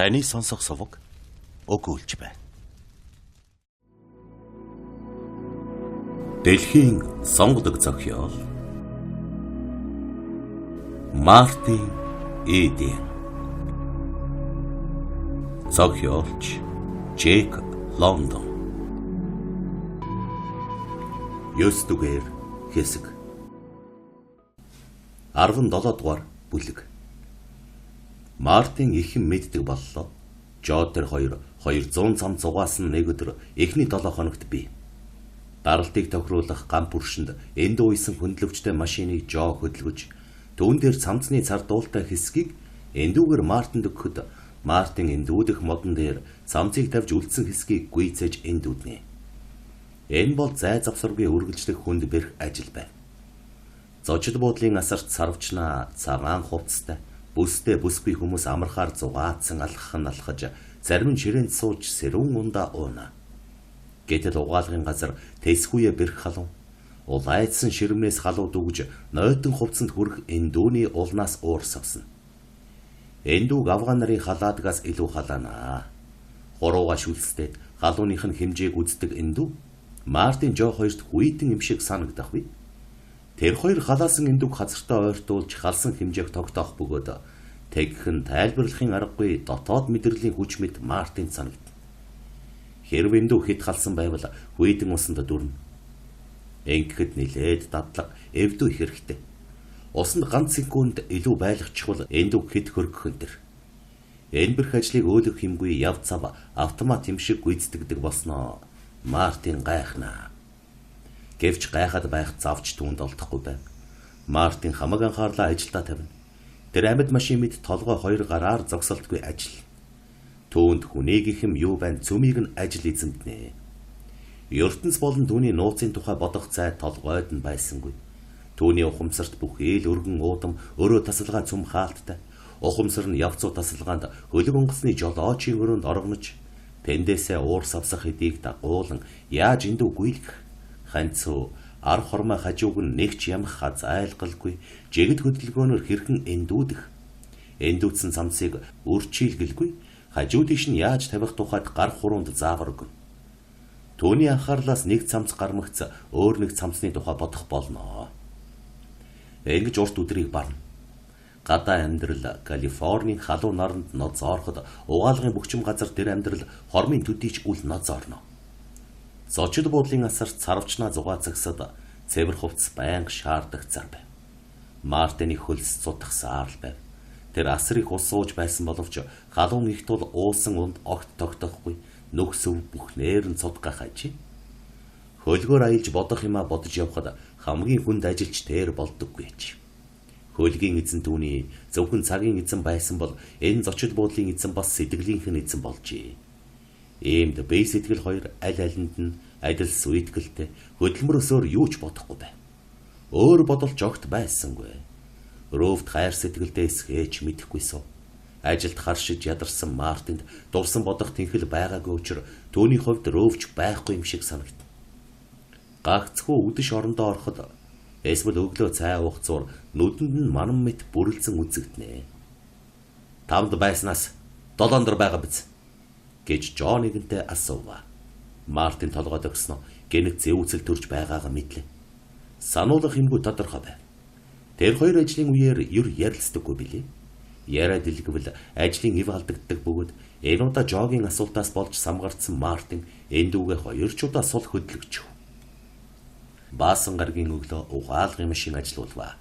Таны сонсох суваг өгүүлж байна. Дэлхийн сонгодог зохиол Мартин Эден. Зохиолч Джек Лондон. 9 дугаар хэсэг. 17 дугаар бүлэг. Мартин ихэн мэддэг боллоо. Жо тэр хоёр 200 цам зугаас нь нэг өдөр эхний 7 хоногт бий. Даралтыг тохируулах гам бүршинд энд уйсан хөндлөвчтэй машиныг Жо хөдөлгөж түүн дээр цамцны цар дуултай хэсгийг эндүүгээр Мартинд өгөхөд Мартин эндүүдэх модон дээр цамцыг тавьж үлдсэн хэсгийг гүйцээж эндүүднэ. Энэ бол зай завсаргүй үргэлжлэх хүнд бэрх ажил байв. Зочид буудлын асарт сарвчнаа цагаан хувцастай бүстэй бүсгүй хүмүүс амархаар зугаацсан алхах нь алхаж зарим нь ширээнд сууж сэрүүн ундаа ууна. Гэтэл угаалгын газар тэсхүүе бэрх халуун улайдсан ширмнээс халууд өгж нойтон хувцсанд хүрэх эндүүний улнаас уурсавсан. Эндүүг авгаан нарын халаадгаас илүү халаанаа. Хурууга шүлстэй халууных нь хэмжээг үздэг эндүү Мартин Жо хоёрт хүйтэн юм шиг санагдах бий. Тэр хоёр халаасан эндүг хазартаа ойртуулж халсан хэмжээг тогтоох бөгөөд тэгхэн тайлбарлахын аргагүй дотоод мэдрэлийн хүч мэт Мартин санагдана. Хэрв эндүг хэд халсан байвал хүйтэн усанд дүрнэ. Ингэхэд нилээд дадлаг эвдүү их хэрэгтэй. Усанд ганц секунд илүү байлгачихвал эндүг хэд хөргөх энэ төр. Энэ бэрх ажлыг өөлөх хэмгүй яв цав автомат юм шиг гүйцэтгэдэг болсноо Мартин гайхнаа. Гэвч гайхаад байх завч түүнд олдохгүй байв. Мартин хамаг анхаарлаа ажилдаа тавина. Тэр амьд машин мэд толгой хоёр гараар зогсолтгүй ажил. Түүнд хүнийг ихэм юу байна цөмийг нь ажил эзэмднэ. ертөнц болон түүний нууцын тухай бодох цай толгойд нь байсангүй. Түүний ухамсарт бүх ээл өргөн уудам өрөө тасалгаа цөм хаалттай. Ухамсар нь явцуу тасалгаанд хөлөг онгоцны жолоочийн өрөөнд оргонож тэндээсээ уур савсах хэдийг дагуулan яаж эндүү гүйлгэх. Ханцуу ар хормой хажууг нь нэгч ямах хазайлгалгүй жигд хөдөлгөөнөөр хэрхэн эндүүдэх. Эндүүдсэн цамцыг үрчилгэлгүй хажуу тийш нь яаж тавих тухайд гар хуруунд зааваргүй. Төвний анхаарлаас нэг цамц гармагц өөр нэг цамцны тухай бодох болно. Ингэж урт өдрийг барна. Гадаа амьдрал Калифорний халуун наранд ноцоороход угаалгын бөхчим газар дээр амьдрал хормын төдийч үл ноцоорно. Зочид буудлын асарт сарвчнаа зугаацагсад цэвэр хувцас байнга шаардах зар байв. Мартины хөлс цутах саарл байв. Тэр асрыг ус сууж байсан боловч халуун ихт бол уусан унд огт тогтохгүй нүхсөв бүхнээр нь цудгах ажээ. Хөлгөөр аялж бодох юмаа бодож явхад хамгийн хүнд ажилч тэр болдоггүй аж. Хөлгийн эзэн түүний зөвхөн цагийн эзэн байсан бол энэ зочид буудлын эзэн бас сэтгэлийнх нь эзэн болжээ. Иймд бие сэтгэл хоёр аль алинд нь адил сүйтгэлтэй хөдөлмөр өсөөр юу ч бодохгүй байв. Өөр бодолч огт байсангүй. Рөвд хайр сэтгэлдээ эсгэж мэдэхгүй суу. Ажилд харшиж ядарсан Мартинд дурсан бодох тэнхэл байгаагүй учраас түүний хувьд рөвч байхгүй юм шиг санагдав. Гагцхүү үдэш орондоо ороход эсвэл өглөө цай уух зур нүдэнд нь манан мэт бүрэлзэн үзэгдэнэ. Тамд байснаас 7 дор байгаа биз гэж Жо нэгэнтээ асуув. Мартин толгойд өгснө гэнэт зэвүүцэл төрж байгаагаа мэдлээ. Сануулгах юмгүй тодорхой байв. Тэр хоёр ажлын үеэр юр ярилцдаггүй билээ. Яриа дэлгэвэл ажлын эв алдагддаг бөгөөд энэ удаа Жогийн асуултаас болж самгардсан Мартин эндүүгээ хоёр ч удаа сул хөдлөгч. Баасан гаргийн өглөө угаалгын машин ажиллаулва.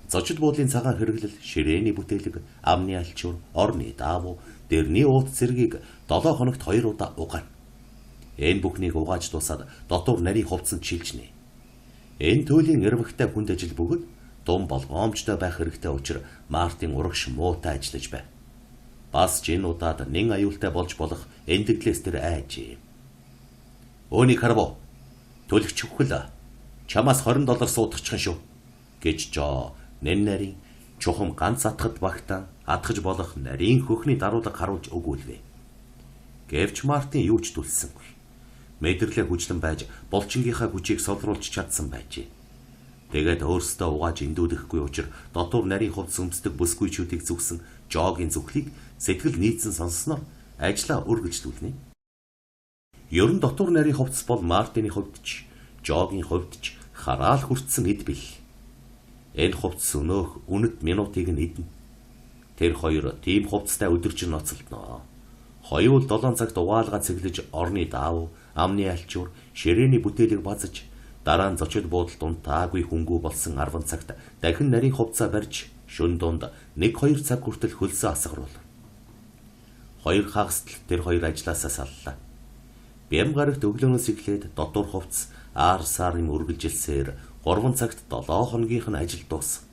Зочид буудлын цагаан хэрэглэл, ширээний бүтээлэг, амны алчуур, орны даавуу, дэрний ууд зэргийг 7 хоногт 2 удаа угаана. Энэ бүхнийг угааж дуусаад дотор нарийн хувцсанд шилжнэ. Энэ төлөлийн эрвэгтэй хүнд ажил бөгөөд дум болгоомжтой байх хэрэгтэй учраас Мартин урагш муутай ажиллаж байв. Бас ч энэ удаад нэн аюултай болж болох эндэгдлээс тэр айжээ. Өөнийг харав. Төлөгч хөхөл чамаас $20 суудахчихна шүү гэж Жо нэн нарийн чухам ганц атгад багтаан атгаж болох нарийн хөхний даруулга харуулж өгүүлвэ. Гэвч Мартин юу ч түлсэнгүй. Мэдэрлээ хүчлэн байж булчингийнхаа хүчийг солруулж чадсан байжээ. Тэгээд өөрсдөө угааж эндүүлэхгүй учраа дотор нарийн хувцас өмсдөг бүсгүйчүүдийг зүгсэн Жогийн зүхлийг сэтгэл нийцэн сонсноор ажлаа үргэлжлүүлнэ. Ер нь дотор нарийн хувцас бол Мартины хувьд ч Жогийн хувьд ч хараал хүртсэн эд бил. Энэ хувцас өнөөх үнэт минутыг нь эднэ. Тэр хоёр тийм хувцастай өдөржин ноцолдноо. Хоёул 7 цагт угаалгаа цэглэж орны даав, амны альчуур, ширээний бүтээлийг базаж дараа нь зочид буудалд унтаагүй хөнгүү болсон 10 цагт дахин нарийн хувцаа барьж шөнө дунд 1-2 цаг хүртэл хөлсөө асгаруул. Хоёр хагасдал тэр хоёр ажилласаа саллаа. Бям гарагт өглөөнөөс эхлээд дотор хувцас аар сарын үргэлжилсээр 3 цагт 7 хоногийнх нь ажил дууссан.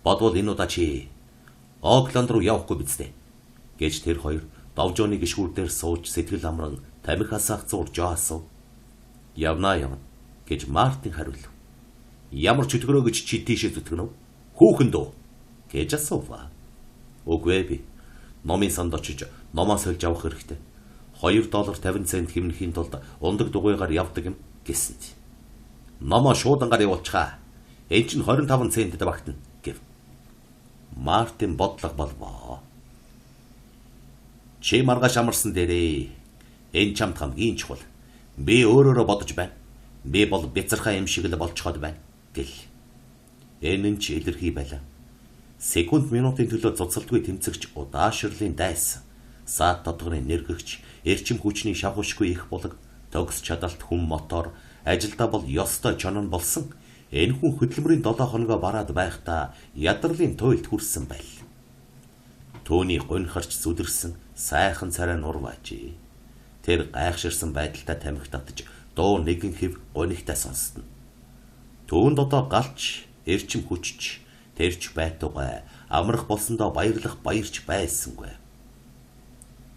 Бодвол энэ удаа чи Окленд руу явахгүй биз дээ гэж тэр хоёр давжооны гишгүүр дээр сууж сэтгэл амран тамхи асаах зур Жо асуув. Явна гэж Мартин хариулв. Ямар ч өтгөрөө гэж чи тийшээ зүтгэнэ үү? Хүүхэн дөө гэж асуув. Үгүй би номын санд очиж номоо сольж авах хэрэгтэй. $2.50 хэмнэхийн тулд ундаг дугуйгаар явдаг юм гэсэнд. Номоо шуудангаар явуулчихаа. Энэ чинь 25 центэд багтана гэв. Мартин бодлого болвоо. Чи маргааш амарсан дээрээ. Энэ чамд хамгийн чухал. Би өөрөөрөө бодож байна. Би бол бяцархаа юм шиг л болцоход байна гэл. Энэ нь ч илэрхий байлаа. Секунд минутын төлөө цуцалдгүй тэмцэгч удаашрлын дайс. Саад тодгорын нэргэгч, эрчим хүчний шавхушгүй их булаг, төгс чадалт хүм мотор, ажилдаа бол ёстой чонон болсон. Энэ хүн хөдөлмөрийн 7 хоногоо бараад байхдаа ядарлын туйлд хүрсэн байл. Төөний гонхорч зүдэрсэн сайхан царай нурваажээ. Тэр гайхширсан байдалтай тамхи татж дуу нэгэн хэв гонигтай сонсдно. Төвөнд одоо галч, эрчим хүчч, тэрч байтугай, амрах болсондоо баярлах баярч байсангүй.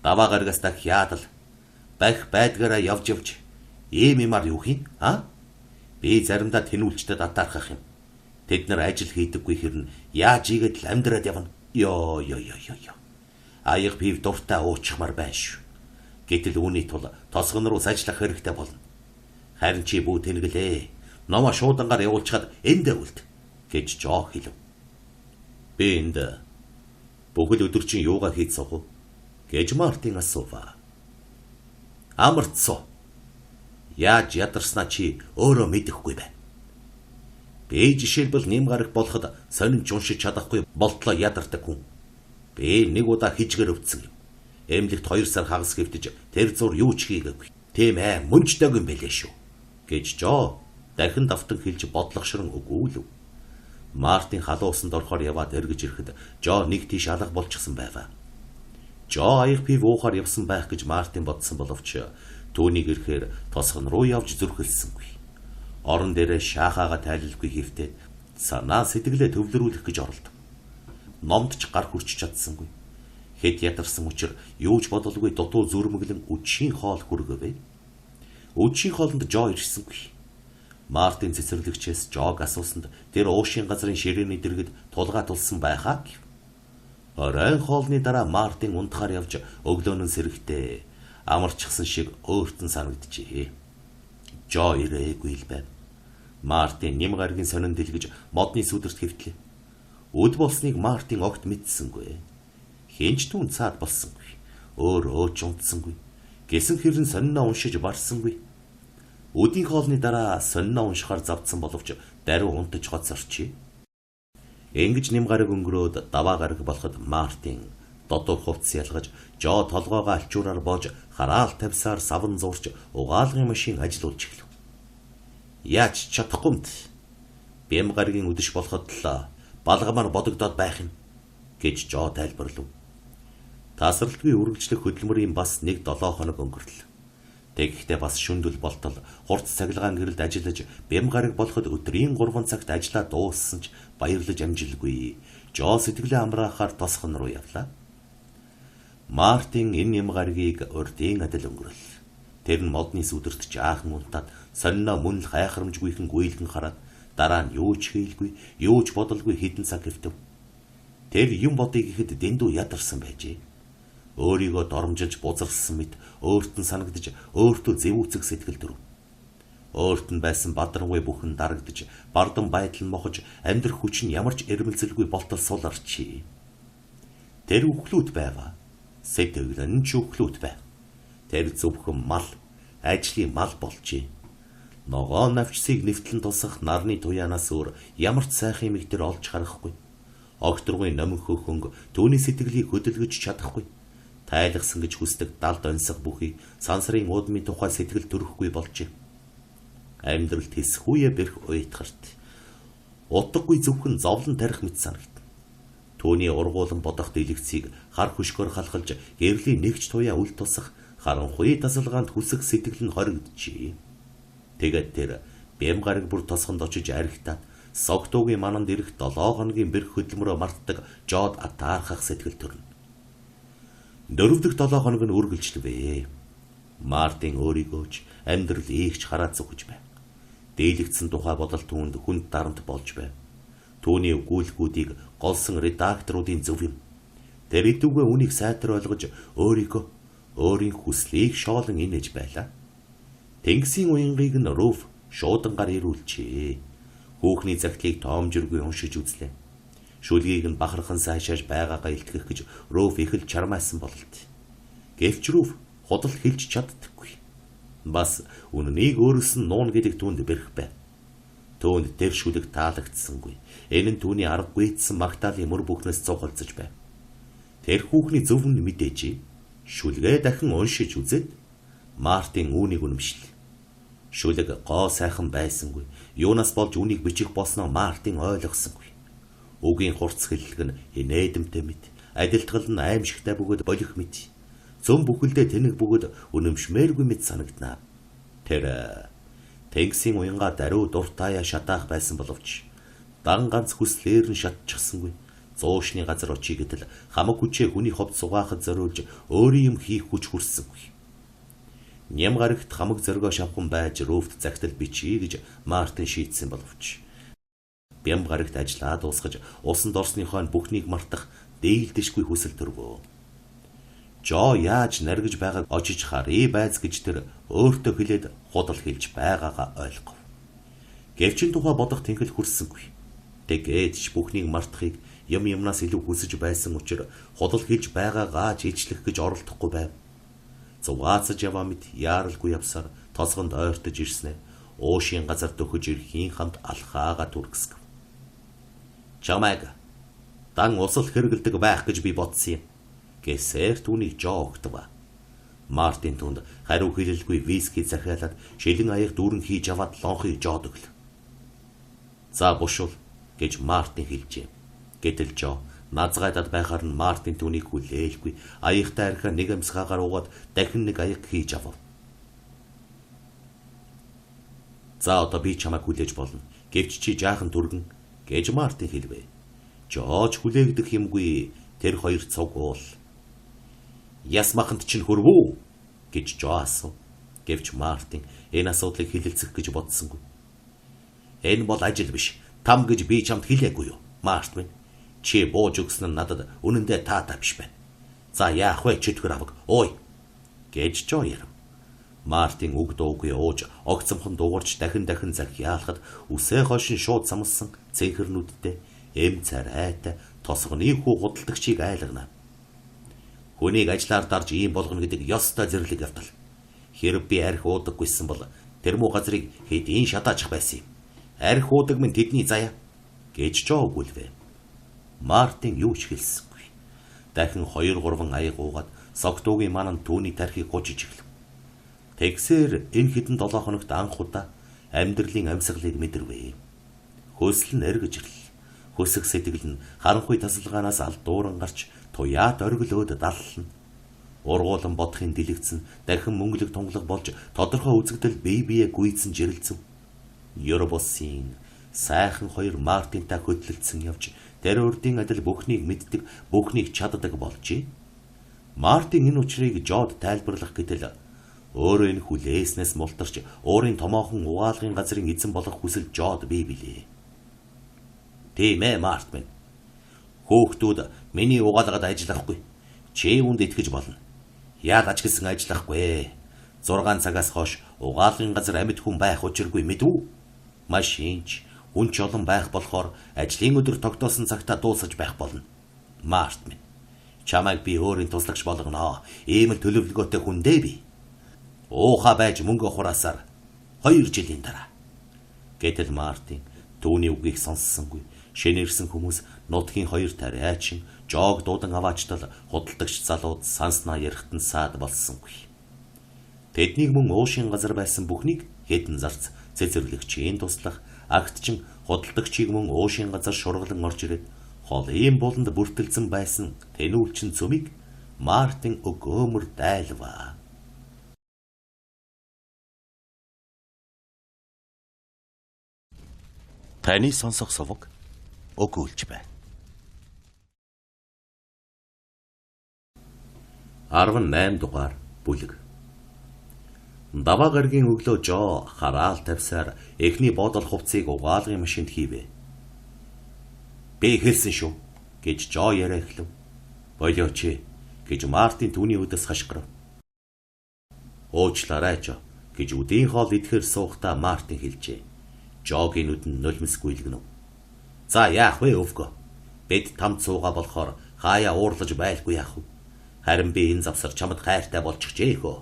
Даваа гаргаас дахиад л байх байдгаараа явж ийм юмар юу хийн? Би заримдаа тэнүүлчдэд атаархах юм. Тэд нар ажил хийдэггүй хэрнэ яаж ийгээд л амьдраад явна. Ёо. Аяг пив дуртай уучмар байна шүү. Гэтэл үүний тул тосгон руу сажлах хэрэгтэй болно. Харин чи бүү тэнэглээ. Номоо шуудангаар явуулчихад эндээ үлд гэж Жо хэлв. Би энд бүхэл өдөр чинь юугаа хийж суух вэ гэж Мартин асуув. Амарцсоо. Яаж ядарснаа чи өөрөө мэдэхгүй байна. Би жишээлбэл нэм гарах болоход сонинч уншиж чадахгүй болтлоо ядардаг хүн. Би нэг удаа хижгээр өвдсөн юм. Эмнэлэгт 2 сар хагас хэвтэж тэр зур юу ч хийгээгүй. Тийм мөнчдөг юм бэлээ шүү гэж Жо дахин давтан хэлж бодлогошрон өгүүлв. Мартин халуун усанд орохоор яваад эргэж ирэхэд Жо нэг тийш алга болчихсон байваа. Жо аяг пив уухаар явсан байх гэж Мартин бодсон боловч түүнийг ирэхээр тосгон руу явж зүрхэлсэнгүй. Орон дээрээ шаахаага тайлалгүй хэвтээ санаа сэтгэлээ төвлөрүүлэх гэж оролдов. Номд ч гар хүрч чадсангүй. Хэд ядарсан учир юуж бодолгүй дутуу зүрмэглэн үдшийн хоол хүргэв. Үдшийн хоолнд Жо ирсэнгүй. Мартин цэцэрлэгчээс Жог асуусанд тэр уушийн газрын ширээний дэргэд тулгаа тулсан байхаа гэв. Оройн хоолны дараа Мартин унтахаар явж өглөөнөн сэрэгтээ амарчсан шиг өөртөө санагджээ. Жо ирээгүй л байв. Мартин нэм гаргийн сонин дэлгэж модны сүдэрт хэвтлээ. Үд болсныг Мартин огт мэдсэнгүй. Хинч түн цаад болсонгүй. Өөрөө ч унтсангүй. Гэсэн хэрэн сонино уншиж барсангүй. Өдийн хоолны дараа сонино уншихаар завдсан боловч даруй унтаж гоцорчээ. Ингэж нэм гараг өнгөрөөд даваа гараг болоход Мартин додор хувцс ялгаж Жо толгоогоо алчуураар боож хараал тавьсаар савн зурж угаалгын машин ажиллуулж эхлэв. Яаж чадахгүй юм. Бям гарагийн үдэш болоход л балгамаар бодогдоод байх юм гэж Жо тайлбарлав. Тасралтгүй үргэлжлэх хөдөлмөрийн бас 1-7 хоног өнгөрлөө. Тэгэхдээ бас шүндэл болтол хурц цахилгаан гэрэлд ажиллаж бям гараг болоход өдрийн 3 цагт ажиллаа дууссан ч баярлаж амжилгүй. Жо сэтгэлээ амраахаар тосгон руу явлаа. Мартин энэ юм гаргийг урдын адил өнгөрөл. Тэр нь модны сүдэрт жаахан унтаад сонино мөн л хайхрамжгүйхэн гүйлгэн хараад дараа нь юу ч хийлгүй, юу ч бодолгүй хэдэн цаг хэвтэв. Тэр юм бодыг ихэд дэндүү ядарсан байжээ. Өөрийгөө доромжилж бузарсан мэт өөртөө санагдаж өөртөө зэвүүцэг сэтгэл төрөв. Өөрт нь байсан бадрангуй бүхэн дарагдж, бардан байдал нь мохож, амьдрах хүч нь ямар ч эрмэлзэлгүй болтол суларчи. Тэр үхлүүд байва. Сэтгэл нь ч үхлүүд байв. Тэр зөвхөн мал, ажлын мал болжээ. Ногоо навчсыг нэвтлэн тусах нарны туяанаас өөр ямар ч сайхан юм тэр олж харахгүй. Огторгын номинхөө хөнгө түүний сэтгэлийг хөдөлгөж чадахгүй. Тайлгсан гэж хүсдэг далд онсох бүхий сансрын уудмын тухай сэтгэл төрөхгүй болжээ. Амьдралд хэсхүүе бэрх уйтгарт. Утгагүй зөвхөн зовлон тарих мэт санагд. Түүний ургуулan бодох дэлгэцийг хар хөшгөөр халахлж гэрлийн нэгч туяа үл тусах харанхуй тасалгаанд хүсэх сэтгэл нь хоригджээ. Тэгээд тэр бэм гараг бүр тосгонд очиж архитаад Согтуугийн мананд ирэх 7 хоногийн бэрх хөдөлмөрөө мартдаг жоод атаархах сэтгэл төрнө. 4 дахь 7 хоног нь үргэлжлэвэ. Мартин өөрийгөө ч амьдрал ийгч хараад зүгж байв. Дийлэгдсэн тухай бодол түүнд хүнд дарамт болж байв. Түүний өгүүлбэрүүдийг голсон редакторуудын зөв юм. Тэр идүүгээ үнийг сайтар ойлгож өөрийгөө өөрийн хүслийг шоолон инээж байлаа. Тэнгисийн уянгийг нь Руф шуудангаар ирүүлжээ. Хүүхний загтлыг тоомжиргүй уншиж үзлээ. Шүлгийг нь бахархан сайшааж байгаагаа илтгэх гэж Руф их л чармаасан бололт. Гэвч Руф худал хэлж чаддаггүй. Бас үнэнийг өөрөөс нь нуун гэдэг түүнд бэрх байв. Түүнд тэр шүлэг таалагдсангүй. Энэ нь түүний аргагүйдсэн магтаалын мөр бүхнээс цугалзаж байв. Тэр хүүхний зөв нь мэдээжээ. Шүлгээ дахин уншиж үзээд Мартин үүнийг үнэмшил. Шүлэг гоо сайхан байсангүй. Юунаас болж үнийг бичих болсноо Мартин ойлгосонгүй. Үгийн хурц хэллэг нь инээдэмтэй мэд. Адилтгал нь аимшигтай бөгөөд болох мэд. Зөн бүхэлдээ тэнэг бөгөөд үнэмшмээргүй мэд санагданаа. Тэр Тэнгисийн уянгаа даруй дуртаяа шатаах байсан боловч дан ганц хүслээр нь шатчихсангүй. Зуушны газар очие гэтэл хамаг хүчээ хүний ховд сугаахад зориулж өөрийн юм хийх хүч хүрсэнгүй. Ням гарагт хамаг зоргоо шавхан байж Руфт загтал бичиж гэж Мартин шийдсэн боловч Бям гарагт ажиллаа дуусгаж усанд орсныхоо бүхнийг мартах дээлдэшгүй хүсэл төрвөө. Жо яаж наргиж байгааг очиж харъя байц гэж тэр өөртөө хэлээд худал хэлж байгаагаа ойлгов. Гэвч тухай бодох тэнхэл хүрсэнгүй. Тэгээд ч бүхнийг мартахыг юмнаас илүү хүсэж байсан учраас худал хэлж байгаагаа ч ижлэх гэж оролдохгүй байв. Зугаацж яваа мэт яаралгүй явсаар тосгонд ойртож ирснээр уушийн газар дөхөж ирэхийн хамт алхаага түргэсгэв. Чамайг дан усал хэрэгэлдэг байх гэж би бодсон юм. Гэсээр түүний Жо өгтөв. Мартин түнд хариу хэлэлгүй виски захиалаад шилэн аяг дүүрэн хийж аваад лонхыг Жод өглөө. За бушул гэж Мартин хэлжээ. Гэтэл Жо назгайдад байхаар нь Мартин түүнийг хүлээлгүй. Аягтай архиа нэг амсгаагаар уугаад дахин нэг аяг хийж авав. За одоо би чамайг хүлээж болно. Гэвч чи жаахан түргэн гэж Мартин хэлвэ. Жооч хүлээгдэх юмгүй. Тэр хоёр цуг уул. Яс маханд чинь хөрвөө гэж Жо асуув. Гэвч Мартин энэ асуудлыг хэлэлцэх гэж бодсонгүй. Энэ бол ажил биш. Там гэж би чамд хэлээгүй юу, Мартин? Чи бууж өгсөн нь надад үнэндээ таатай биш байна. За яах вэ чөтгөр аваг. Ой гэж Жо ярив. Мартин үг дуугүй ууж огцомхон дуугарч дахин захиалахад үсээ хошин шууд самлсан цэнхэрнүүдтэй эм царайтай тосгоны хүү худалдагчийг айлгана. Хүнийг ажиллаар дарж ийм болгоно гэдэг ёстой зэрлэг явдал. Хэрэг би арх уудаггүйсэн бол тэр муу газрыг хэдийн шатаачих байсан юм. Арх уудаг минь тэдний заяа гэж Жо өгүүлвэ. Мартин юу ч хэлсэнгүй. Дахин 2-3 аяг уугаад Согтуугийн мананд түүний тархийг гужиж эхлэв. Тэгсээр энэ хэдэн 7 хоногт анх удаа амьдралын амьсгалыг мэдэрвэ. Хөөсөл нь эргэж ирлээ. Хөсөх сэтгэл нь харанхуй тасалгаанаас алдууран гарч туяат оргилөөд даллна. Ургуулan бодохын дэлгэцэн дахин мөнгөлөг тунгалаг болж тодорхой үзэгдэл бие гүйцэн жирэлцэв. Ёробосын сайхан хоёр Мартинтай хөдлөлдсөн явж тэр урдын адил бүхнийг мэддэг, бүхнийг чаддаг болжээ. Мартин энэ учрыг Жод тайлбарлах гэтэл өөрөө энэ хүлээснээс мултарч өөрийн томоохон угаалгын газрын эзэн болох хүсэл Жод бий билээ. Тийм ээ Мартин. Хөөхтүүд миний угаалгад ажиллахгүй. Чи үүнд итгэж болно. Яаж ч гэсэн ажиллахгүй. 6 цагаас хойш угаалгын газар амьд хүн байх учиргүй мэдв. Машинч хүн ч олон байх болохоор ажлын өдөр тогтоосон цагтаа дуусаж байх болно. Март минь, чамайг би өөрийн туслагч болгоно. Ийм л төлөвлөгөөтэй хүн дээ би. Уухаа байж мөнгө хураасаар 2 жилийн дараа. Гэтэл Мартин түүний үгийг сонссонгүй. Шинээрсэн хүмүүс нутгийн 2 тариачин жог дуудан аваачтал худалдагч залууд санснаа ярихтан саад болсонгүй. Тэднийг мөн уушийн газар байсан бүхнийг хэдэн зарц цэцэрлэгчийн туслах агтчин худалдагчийг мөн уушийн газар шургалан орж ирээд холын буланд бүртэлсэн байсан тэнүүлчин цөмийг Мартин өгөөмөр дайлваа. Таны сонсох сувг өгүүлж байна. 18 дугаар бүлэг. Даваа гарагийн өглөө Жо хараал тавьсаар эхний бодол хувцсыг угаалгын машинд хийвэ. Би хэлсэн шүү гэж Жо яриа эхлэв. Болооч гэж Мартин түүний өдөөс хашгирав. Уучлаарай Жо гэж үдийн хоол идэхээр суухдаа Мартин хэлжээ. Жогийн нүд нь нулимсгүй илгэнэв. За яах вэ өвгөө? Бид тамд суугаа болохоор хаяа уурлаж байлгүй яах вэ? Харин би энэ завсар чамд хайртай болчихжээ хөө.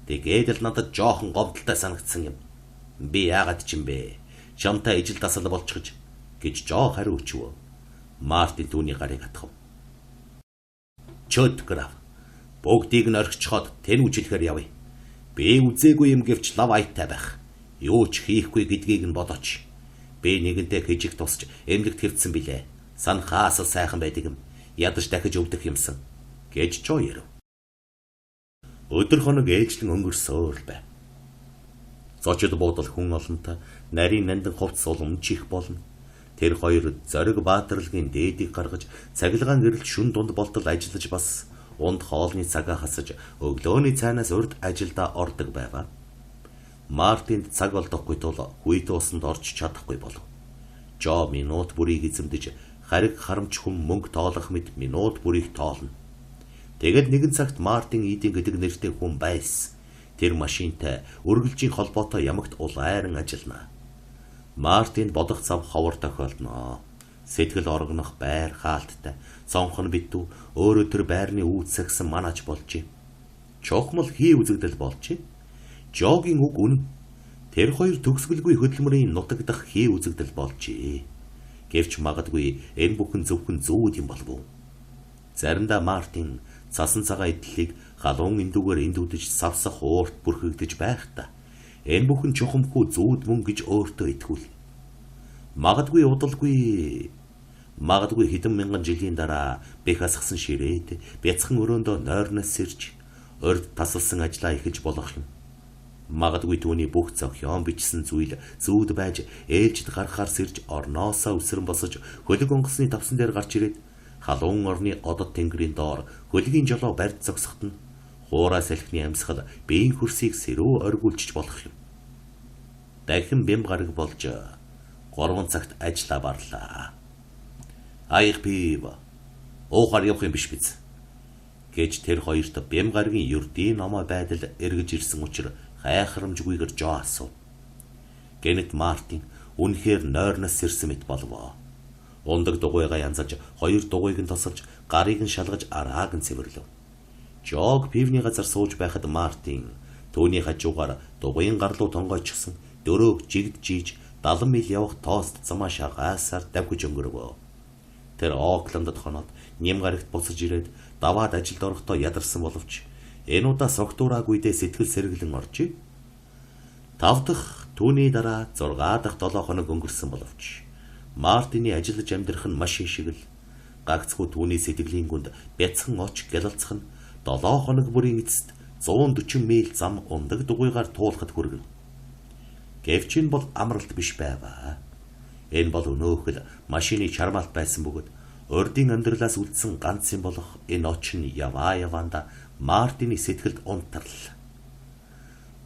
Тэгээд л надад жоохон говдолтой санагдсан юм. Би яагаад ч юм бэ? Чамтай ижил дасал болчихж гэж Жо хариу өчвөө. Мартин түүний гарыг хатгав. Чөт грав. Бүгдийг нь орхичхоод тэнүүжилэхээр явъя. Би үзээгүй юм гэвч лав айтай байх. Юу ч хийхгүй гэдгийг нь бодооч. Би нэгэнтэй хижиг тусч эмнэлэгт хэвдсэн билээ. Санахаас сайхан байдаг юм. Ядаж дахиж өвдөх юмсан гэж Жо ярив. Өдөр хоног ээлжлэн өнгөрсөөр байв. Зочид буудал хүн олонтой нарийн нандин хувцс уламж их болно. Тэр хоёр зориг баатарлагын дээдийг гаргаж цахилгаан гэрэлт шүн дунд болтол ажиллаж бас унд хоолны цагаа хасаж өглөөний цайнаас урд ажилдаа ордог байваа. Мартинд цаг олдохгүй тул хүйтэ усанд орж чадахгүй болов. Жо минут бүрийг эзэмдэж хариг харамч хүн мөнгө тоолох мэт минут бүрийг тоолно. Тэгэд нэгэн цагт Мартин Иден гэдэг нэртэй хүн байсан. Тэр машинтай үргэлжийн холбоотой ямагт улайран ажиллана. Мартинд бодох зав ховор тохиолдно. Сэтгэл оргонох байр хаалттай, цонхон битүү өөрөө тэр байрны үүсгсэн манаж болжээ. Чухмал хий үзэгдэл болжээ. Жогийн үг үнэн. Тэр хоёр төгсгөлгүй хөдөлмөрийн нутагдах хий үзэгдэл болжээ. Гэвч магадгүй энэ бүхэн зөвхөн зүүд юм болов уу? Заримдаа Мартин цасан цагаан идлэлийг халуун эндүүгээр эндүүдэж савсах уурт бүрхэгдэж байхдаа энэ бүхэн чухамхүү зүүд мөн гэж өөртөө итгүүл. Магадгүй хэдэн мянган жилийн дараа бэх асгсан ширээд бяцхан өрөөндөө нойрноос сэрж урд тасалсан ажлаа эхэлж болох юм. Магадгүй түүний бүх зохион бичсэн зүйл зүүд байж ээлжид гарахаар сэрж орноосоо үсрэн босож хөлөг онгоцны давсан дээр гарч ирээд халуун орны одод тэнгэрийн доор хөлгийн жолоо барьд зогсоход нь хуурай салхины амьсгал биеийн хөрсийг сэрүү оргиулчих болох юм. Дахин бэм гараг болж 3 цагт ажиллаа барлаа. Аяг пив. Уухаар явах юм биш биз? Гэж тэр хоёрт бэм гарагийн ердийн номоо байдал эргэж ирсэн учраас хайхрамжгүйгээр Жо асуув. Гэнэт Мартин үнэхээр нойрноос сэрсэн мэт болвоо. Ундаг дугуйгаа янзаж 2 дугуйг нь тосолж гарыг нь шалгаж арааг нь цэвэрлэв. Жог пивний газар сууж байхад Мартин түүний хажуугаар дугуйн гарлуу тонгойчихсон дөрөв жигд жийж 70 миль явах тоост замаа шагаасаар давхиж өнгөрөв. Тэр Окландд хоноод нэм гарагт буцаж ирээд даваад ажилд орохдоо ядарсан боловч энэ удаа согтуураагүйдээ сэтгэл сэргэлэн оржээ. 5 дахь түүний дараа 6 дахь 7 хоног өнгөрсөн боловч Мартины ажиллаж амьдрах нь маш шиг л гагцхүү түүний сэтгэлийн гүнд бяцхан оч гялалцах нь 7 хоног бүрийн эцэст 140 миль зам ундаг дугуйгаар туулахад хүргэн. Гэвч энэ бол амралт биш байваа. Энэ бол өнөөхөл машины чармаалт байсан бөгөөд урдын амьдралаас үлдсэн ганц юм болох энэ оч нь яваанда Мартины сэтгэлд унтарл.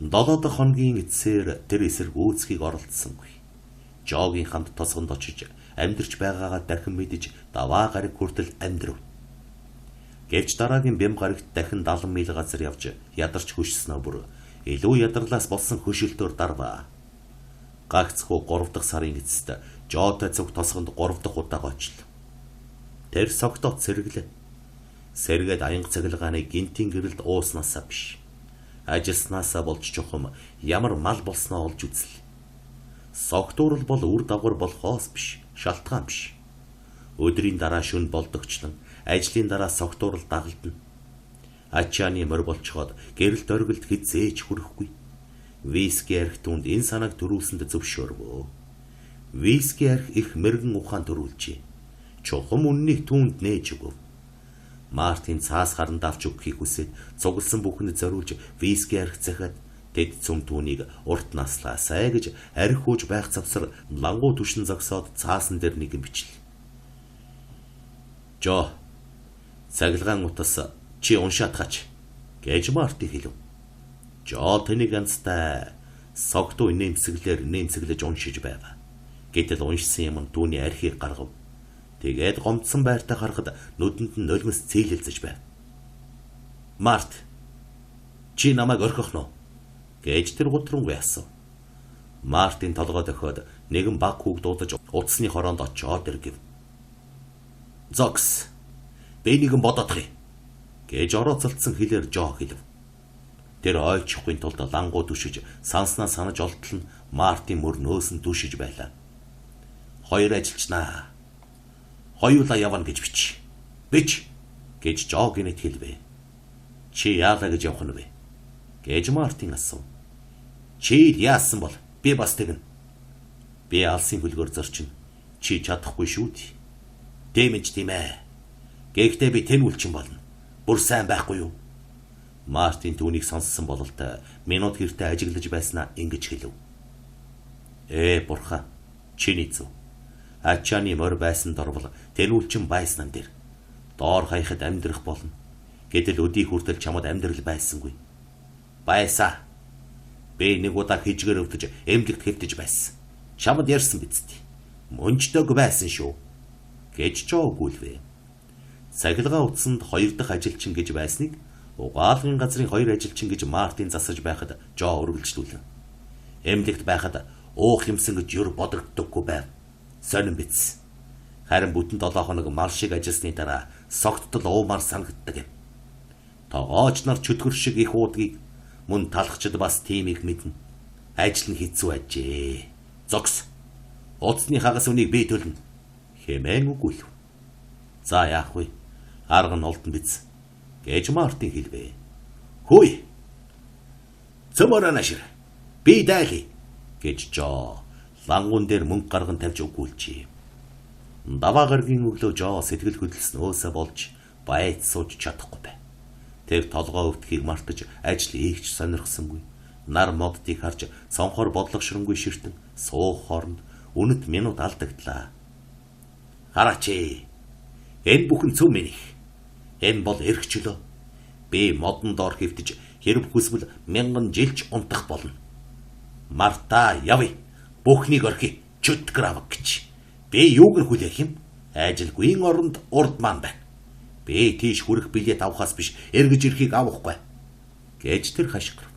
7 дахь хоногийн эцсээр тэр эсрэг үүсгийг оролцсонгүй. Жогийн хамт тосгонд очиж амьдарч байгаагаа дахин мэдэж даваа гараг хүртэл амьдрав. Гэвч дараагийн бэм гарагт дахин 70 миль газар явж ядарч хөшснөө бүр илүү ядарлаас болсон хөшөлтөөр дарва. Гагцхүү 3 дахь сарын эцэст Жоотой цог тосгонд 3 дахь удаа очлоо. Тэр согтоод сэргэлээ. Сэргээд аянга цахилгааны гинтийн гэрэлд ууснасаа биш. Ажилснаасаа болж чухам ямар мал болсноо олж үзлээ. Согтуурал бол үр дагавар болохоос биш, шалтгаан биш. Өдрийн дараа шөнө болдогчлон ажлын дараа согтуурал дагалдана. Ачааны морь болцоход гэрэлт оргилд хизээж хүрэхгүй. Виски арх түнд энэ санааг төрүүлсэнд зөвшөөрвөө. Виски арх их мэрэгэн ухаан төрүүлжээ. Чухам үннийг түүнд нээж өгөв. Мартин цаас харанд авч өгөхийг хүсээд цугласан бүхэнд зориулж виски арх захиад тэд цөм түүнийг урт наслаасай гэж арх хууж байх завсар лангуу түшин зогсоод цаасан дээр нэг юм бичлээ. Жо, цагилгаан утас чи уншаад хач гэж Мартин хэлв. Жо тэнийг ганцтай согтуу нэмсэглэж уншиж байв. Гэтэл уншсан юм түүний архийг гаргав. Тэгээд гомдсон байртай харахад нүдэнд нь нулимс цээлэлзэж байв. Март, чи намайг орхих нь гэж тэр гутрангуй асуув. Мартин толгой дохиод нэгэн баг хүүг дуудаж утасны хороонд очоод иргэв. Зокс, би нэгэн бодоодох юм гэж орооцолдсон хэлээр Жо хэлв. Тэр ойчихгүй тулд лангуу түшиж санснаа санаж олтол нь Мартин мөрнөөс нь түшиж байлаа. Хоёр ажилчнаа. Хоёулаа явна гэж бич. Бич гэж Жо гинэт хэлвэ. Чи яалаа гэж явах нь вэ? Гэж Мартин асуув. Чи яасан бол би бас тэгнэ. Би алсын хөлгөөр зорчин. Чи чадахгүй шүү дээ. Дэмэж тийм ээ. Гэхдээ би тэн үлчин болно. Бүр сайн байхгүй юу? Мартин түүнийг сонссон бололтой минут хэртэ ажиглаж байснаа ингэж хэлв. Бурхан, чиний зөв. Ачааны морь байсан дорвол тэнүүлчин байснан дээр доор хаяхад амьдрах болно. Гэтэл өдий хүртэл чамд амьдрал байсангүй. Байсаа. Би нэг удаа хижгээр өвдөж эмнэлэгт хэвтэж байсан. Чамд ярьсан биз дээ. Мөнчдөг байсан шүү. Гэж Жо өгүүлвэ. Цахилгаан утсанд 2 дахь ажилчин гэж байсныг угаалгын газрын 2 ажилчин гэж Мартин засаж байхад Жо өргөлжлүүлв. Эмнэлэгт байхад уух юмсан гэж юр бодогддоггүй байв. Сонин биз. Харин бүтэн 7 хоног мал шиг ажилласны дараа согттол уумаар санагддаг юм. Тогооч нар чөтгөр шиг их уудгийг мөн талхчд бас тийм их мэднэ. Ажил нь хэцүү ажээ. Зогс. Утасны хагас үнийг би төлнө. Хэмээн өгүүлв. За яах вэ? Арга нь олдон биз. Гэж Мартин хэлвэ. Хөөе. Цөмөрөнашир. Би дайли. Гэж Жо лангуун дээр мөнгө гарган тавьж өгүүлжээ. Даваа гаргийн өглөө Жо сэтгэл хөдлснөөсөө болж байд сууж чадахгүй байв. Тэр толгоо өвтгийг мартаж ажил ийгч сонирхсангүй. Нар моддыг харж цонхоор бодлогошронгүй ширтэн суух хооронд үнэт минут алдагдлаа. Хараач ээ. Энэ бүхэн цөм минийх. Энэ бол эрх чөлөө. Би модон доор хэвтэж хэрэг хүсвэл 1000 жилч унтах болно. Марта явъя. Бүхнийг орхи. Чөтгөр гэж. Би юуг нь хүлээх юм? Ажилгүйн оронд урд маань байна. Би тийш хүрэх билет авахаас биш эргэж ирэхийг авахгүй. Гэж тэр хашгирав.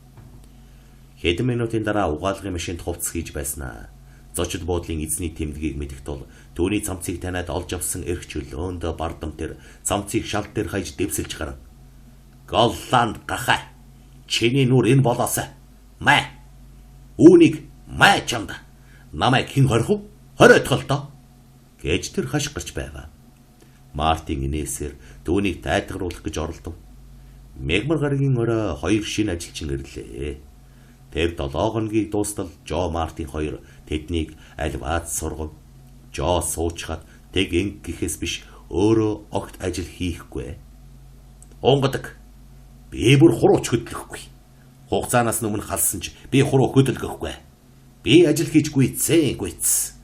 Хэдэн минутын дараа угаалгын машинд хувцас хийж байснаа. Зочид буудлын эзний тэмдгийг мэдэх тул түүний цамцыг таниад олж авсан эрх чөлөөнд бардам тэр цамцыг шалт дээр хаяж дэвсэлж гарав. Голланд гахаа. Чиний нүр энэ болоосаа. Маа. Үүнийг маа чамда. Намайг хэн хорхов? Хориотгол доо. Гэж тэр хашгирч байв. Мартин инээсээр түүнийг тайлгаруулах гэж оролдов. Мегмар гарагийн орой 2 шинэ ажилчин ирлээ. Тэр 7 хоногийг дуустал Жо Мартин 2 тэднийг альваад сургав. Жо суучгаад тэг инг гэхээс биш өөрөө огт ажил хийхгүй. Онгодог. Би бүр хурууч хөдлөхгүй. Хугацаанаас өмнө халсан ч би хуруу хөдөлгөхгүй. Би ажил хийж гүйц.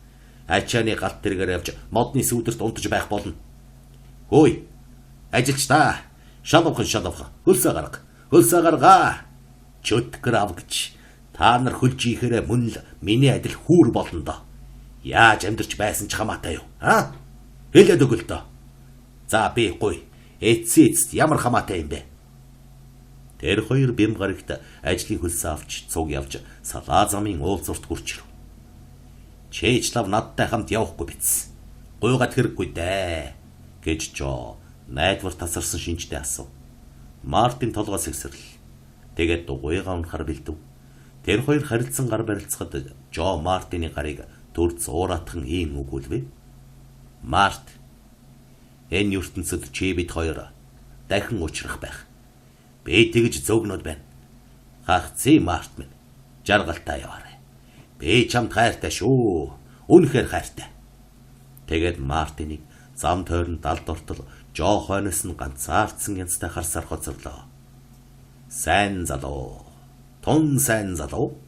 Ачааны галт тэргээр явж модны сүүдэрт унтаж байх болно. Хөөе. Ажилч та. Шалавхан. Хөлсөө гарга. Чөтгөр ав гэж. Та нар хөлж ийхээрээ мөн л миний адил хүүр болно доо. Яаж амьдарч байсан ч хамаатай юу? Хэлээд өгөл доо. За би гуй. Эцэст ямар хамаатай юм бэ? Тэр хоёр бэм гарагт ажлын хөлсөө авч цуг явж салаа замын уулзурт хурч ирв. Чэйчлав надтай хамт явахгүй биз. Гуйгаад хэрэггүй дээ гэж Жо найдвар тасарсан шинжтэй асуув. Мартин толгоос ихсэрл. Тэгээд дугуйгаа унахаар бэлдэв. Тэр хоёр харилцсан гар барилцахад Жо Мартины гарыг төр зууратхан ийм өгүүлвэ. Март, энэ ертөнцид чи бид хоёр дахин уучрах байх. Би тэгж зөөгнөд байна. Гагцъя Март минь. Жаргалтай яваарай. Би чамд хайртай шүү. Үнэхээр хайртай. Тэгээд Мартиныг зам тойрон далд ортол Жо хойноос нь ганцаардсан янзтай харсаар хоцорлоо. Сайн залуу. Тун сайн залуу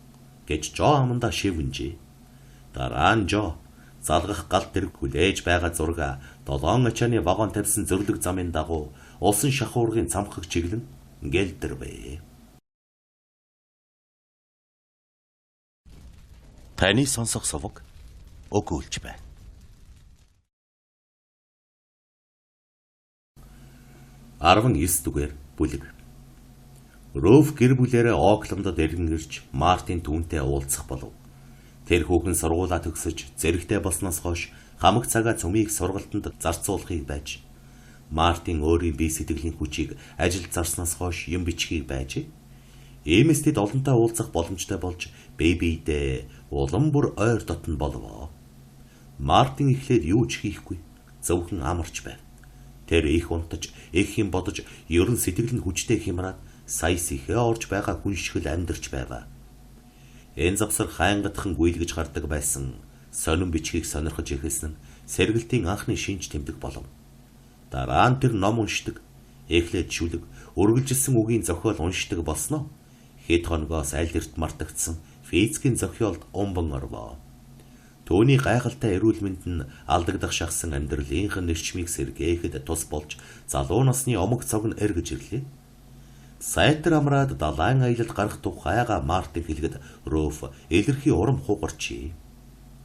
гэж Жо амандаа шивнжээ. Дараа нь Жо залгах гал дэрэг хүлээж байгаа зурга 7 ачааны вагон тавьсан зөрлөг замын дагуу усан шахуургын цамхаг чиглэн гэлдэрвэ. Таны сонсох сувг өгүүлж байна. Арван 9 дугаар бүлэг. Ров гэр бүлээрээ Оклендод иргэн ирж Мартин түүнтэй уулзах болов. Тэр хүүхэн сургуулаа төгсөж зэрэгтэй болсноос хойш хамаг цагаа цөмийг сургалтанд зарцуулахыг байж. Мартин өөрийн бие сэтгэлийн хүчийг ажилд зарсноос хойш юм бичгийг байж. Иймээс тэд олонтой уулзах боломжтой болж бэбидээ улам бүр ойр дотн болов. Мартин эхлээд юу ч хийхгүй, зөвхөн амарч байв. Тэр их унтаж, их юм бодож, ерөн сэтгэл нь хүчтэй хямраад сая сэхээ орж байгаа хүн шиг л амьдарч байваа. Энэ завсар хайнгадхан гүйлгэж гардаг байсан сонин бичгийг сонирхож эхэлсэн нь сэргэлтийн анхны шинж тэмдэг болов. Дараа нь тэр ном уншдаг, эхлээд шүлэг, үргэлжилсэн үгийн зохиол уншдаг болсноо хэд хоногоос аль эрт мартагдсан физикийн зохиолд умбан орвоо. Төвний гайхалтай эрүүл мэнд нь алдагдах шахсан амьдралынхын нэрчмийг сэргээхэд тус болж залуу насны омог цог нь эргэж ирлээ. Сайтар амраад далайн аялалд гарах тухайга Мартин хэлэхэд Ров илэрхий урам хугарчээ.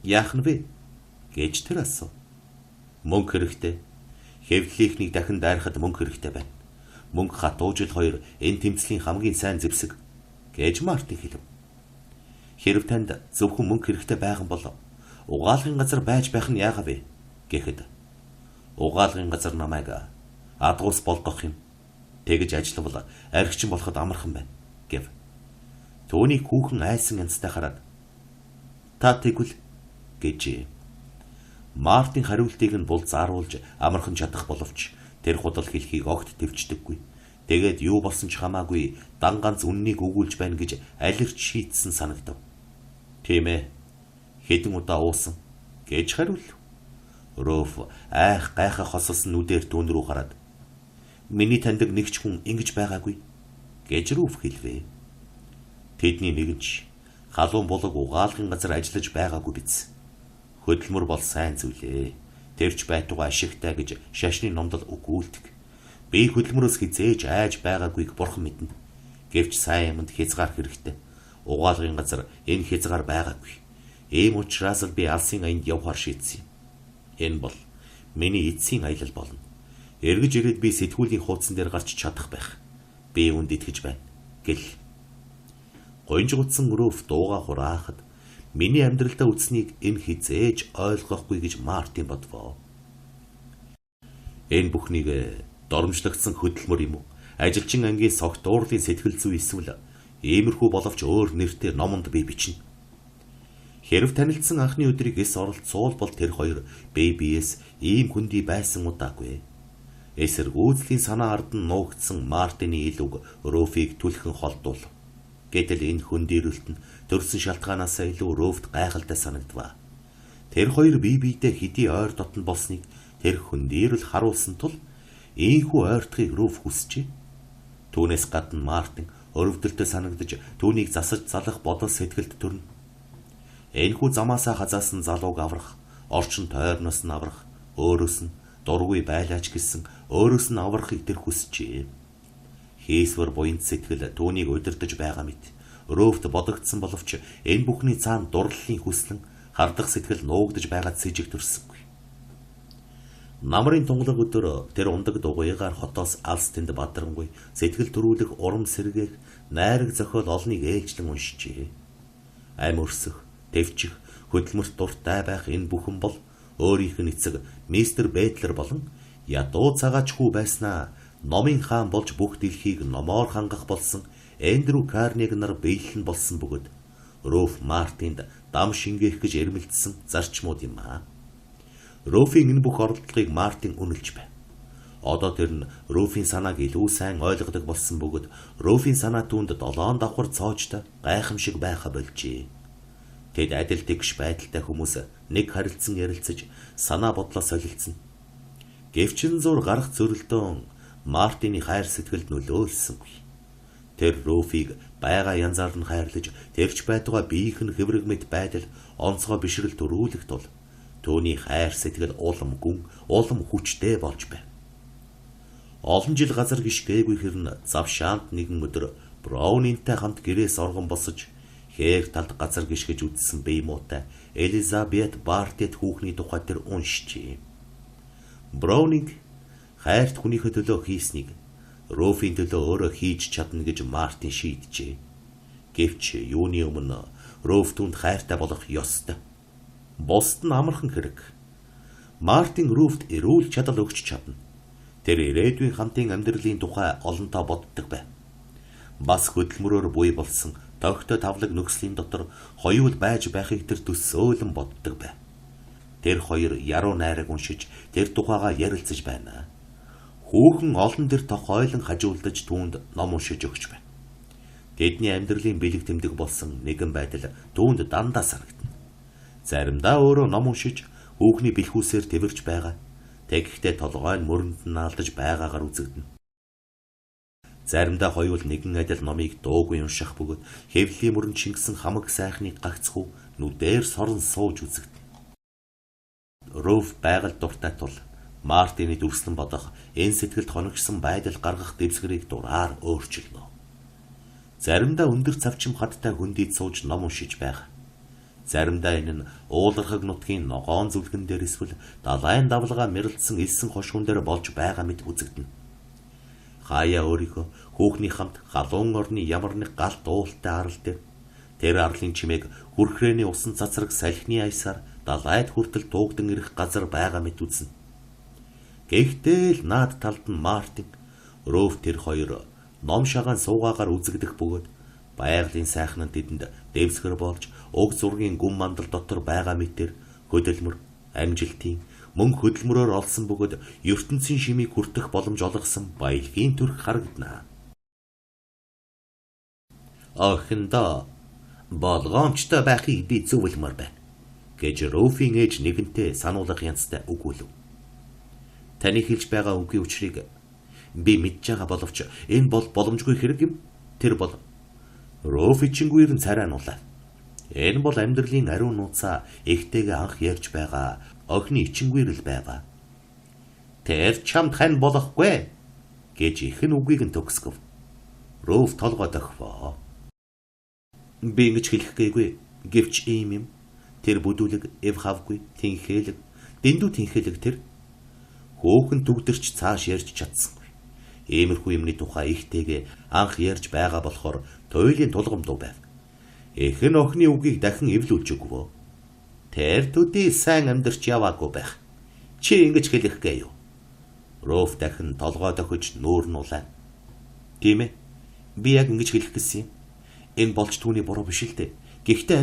Яах нь вэ гэж тэр асуув. Мөнгө хэрэгтэй. Хэвлэлийнхнийг дахин дайрахад мөнгө хэрэгтэй байна. Мөнгө хатуужил хоёр энэ тэмцлийн хамгийн сайн зэвсэг гэж Мартин хэлв. Хэрв танд зөвхөн мөнгө хэрэгтэй байгаа бол угаалгын газар байж байх нь яагаад вэ гэхэд угаалгын газар намайг адгуус болгох юм. Тэгж ажиллавал архичин болоход амархан байна гэв. Төвний хүүхэн айсан янзтай хараад та тэгвэл гэжээ. Мартин хариултыг нь бул зааруулж амархан чадах боловч тэр худал хэлхийг огт төвчдөггүй. Тэгээд юу болсон ч хамаагүй дан ганц үннийг өгүүлж байна гэж алирч шийтсэн санагдав. Тийм ээ. Хэдэн удаа уусан гэж хариулв. Ров айх гайхах хосолсон нүдээр түүн рүү хараад миний таньдаг нэг ч хүн ингэж байгаагүй гэж Ров хэлвэ. Тэдний нэгэнч халуун булаг угаалгын газар ажиллаж байгаагүй биз. Хөдөлмөр бол сайн зүйлээ. Тэрч байтугай ашигтай гэж шашны номдол өгүүлдэг. Би хөдөлмөрөөс хизээж айж байгаагүйг бурхан мэднэ. Гэвч сайн юмд хязгаар хэрэгтэй. Угаалгын газар энэ хязгаар байгаагүй. Ийм учраас л би алсын аянд явахар шийдсэн юм. Энэ бол миний эцсийн аялал болно. Эргэж ирээд би сэтгүүлийн хуудсан дээр гарч чадах байх. Би үүнд итгэж байна гэл. Гонжгуудсан Ров дууга хураахад миний амьдралдаа үтснийг энэ хизээж ойлгохгүй гэж Мартин бодвоо. Энэ бүхнийг доромжлогдсон хөдөлмөр юм уу? Ажилчин ангийн согт уурлын сэтгэл зүй эсвэл иймэрхүү боловч өөр нэртэй номонд би бичнэ. Хэрв танилцсан анхны өдрийг эс оролцуул бол тэр хоёр бэбиэс ийм хүндий байсан удаагүй. Эсэргүүцлийн санаа ард нь нуугдсан Мартины илүүг Рофиг түлхэн холдуул. Гэтэл энэ хөндийрэлт нь төрсөн шалтгаанаас илүү Ровд гайхалтай санагдваа. Тэр хоёр бие биедээ хэдий ойр дотн болсныг тэр хөндийрэл харуулсан тул ийхүү ойртохыг Ров хүсчээ. Түүнээс гадна Мартин өрөвдөлтөй санагдаж түүнийг засаж залах бодол сэтгэлд төрнө. Энэхүү замаасаа хазаасан залууг аврах, орчин тойрноос нь аврах, өөрөөс нь дургүй байлаач гэсэн өөрөөс нь аврахыг тэр хүсчээ. Хийсвэр буянт сэтгэл түүнийг удирдах байгаа мэт. Рөвд бодогдсон боловч энэ бүхний цаана дурлалын хүслэн хардах сэтгэл нуугдж байгаад сэжиг төрсөнгүй. Намрын тунгалаг өдөр тэр ундаг дугуйгаар хотоос алс тэнд бадрангуй сэтгэл төрүүлэх урам сэргээх найраг зохиол олныг ээлжлэн уншижээ. Ам өрсөх, төвчих, хөдөлмөрт дуртай байх энэ бүхэн бол өөрийнх нь эцэг мистер Бэтлер болон ядуу цагаач хүү байснаа номын хаан болж бүх дэлхийг номоор хангах болсон Эндрю Карнеги нар биелэн болсон бөгөөд Руф Мартинд дам шингээх гэж эрмэлдсэн зарчмууд юм аа. Руфийн энэ бүх оролдлогыг Мартин үнэлж байв. Одоо тэр нь Руфийн санааг илүү сайн ойлгодог болсон бөгөөд Руфийн санаа түүнд 7 давхар цоочтой гайхамшиг байха болжээ. Тэд адил тэгш байдалтай хүмүүс нэг харилцан ярилцаж санаа бодлоо солилцсон. Гэвчин зур гарах зөрөлдөөн Мартины хайр сэтгэлд нөлөөлсөнгүй. Тэр Руфийг байга янзаар нь хайрлаж тэрч байтугай биеийнх нь хэврэг мэт байдал онцгой бишрэл төрүүлэх тул түүний хайр сэтгэл улам гүн, улам хүчтэй болж байв. Олон жил газар гიშгээгүй хэрн завшаант нэгэн өдөр Браунинтай хамт гэрээс оргон босож хээр талд газар гიშгэж үдсэн бие муутай Элизабет Бартет хүүхний тухай тэр уншижээ. Браунинг хайрт хүнийхээ төлөө хийснийг Руфийн төлөө өөрөө хийж чадна гэж Мартин шийджээ. Гэвч юуны өмнө Руф түнд хайртай болох ёстой. Бусд нь амархан хэрэг. Мартин Руфт эрүүл чадал өгч чадна. Тэр ирээдүйн хамтын амьдралын тухай олонтоо боддог байв. Бас хөдөлмөрөөр буй болсон тогттой тавлаг нөхцөлийн дотор хоёул байж байхыг тэр төсөөлөн боддог байв. Тэр хоёр яруу найраг уншиж тэр тухайга ярилцаж байна. Хүүхэн олон тэр тохиолон хажуулдаж түүнд ном уншиж өгч байна. Тэдний амьдралын бэлэг тэмдэг болсон нэгэн байдал түүнд дандаа санагдана. Заримдаа өөрөө ном уншиж хүүхний бэлхүүсээр тэрвэрч байгаа. Тэгэхдээ толгой нь мөрөнд нь наалдаж байгаагаар үзэгдэнэ. Заримдаа хоёул нэгэн адил номыг дуугүй унших бөгөөд хэвлэлийн мөрөнд шингэсэн хамаг сайхныг гагцхүү нүдээр сорон сууж үзэгдэнэ. Руф байгаль дуртай тул Мартины дүрслэн бодох энэ сэтгэлд хоногчсон байдал гаргах дэвсгэрийг дураар өөрчилнө. Заримдаа өндөр цавчим хаттай хүндийд сууж ном уншиж байгаа. Заримдаа энэ нь уулархаг нутгийн ногоон зүлгэн дээр эсвэл далайн давлгаа мэрэлдсэн элсэн хошгон дээр болж байгаа мэт үзэгдэнэ. Хаяа өөрийнхөө хүүхний хамт халуун орны ямар нэг галт уултай арал дээр тэр арлын чимээг хүрхрээний усан цацраг салхины аясаар далайд хүртэл дуугдан ирэх газар байгаа мэт үзнэ. Гэхдээ л наад талд нь Мартин, Руф тэр хоёр ном шагаан суугаагаар үзэгдэх бөгөөд байгалийн сайхнанд тэдэнд дэвсгэр болж уг зургийн гүн мандал дотор байгаа мэтэр хөдөлмөр, амжилтын мөн хөдөлмөрөөр олсон бөгөөд ертөнцийн шимийг хүртэх боломж олгосон баялагын төрх харагдана. Охиндоо болгоомжтой байхыг би зөвлөмөр байна гэж Руфийн ээж нэгэнтээ сануулгах янзтай өгүүлв. Таны хэлж байгаа үгийн учрыг би мэдж байгаа боловч энэ бол боломжгүй хэрэг юм. Тэр бол Руф ичингүйрэн царайнуулаа. Энэ бол амьдралын ариун нууцаа ихтэйгээ анх ярьж байгаа охины ичингүйрэл байгаа. Тэр чамд хань болохгүй гэж ихэн үгийг нь төгсгөв. Руф толгой дохвоо. Би ингэж хэлэх гээгүй. Гэвч ийм юм. Тэр бүдүүлэг эв хавгүй, тэнхээлэг, дэндүү тэнхээлэг тэр хөөхөн төгдөрч цааш ярьж чадсангүй. Иймэрхүү юмны тухай ихтэйгээ анх ярьж байгаа болохоор туйлын тулгам дуу байв. Эхэн охины үгийг дахин эвлүүлж өгвөө. Тэр төдий сайн амьдарч яваагүй байх. Чи ингэж хэлэх гээ юу? Руф дахин толгой дохиж нүүрнуулаа. Тийм ээ. Би яг ингэж хэлэх гэсэн юм. Энэ болж түүний буруу биш л дээ. Гэхдээ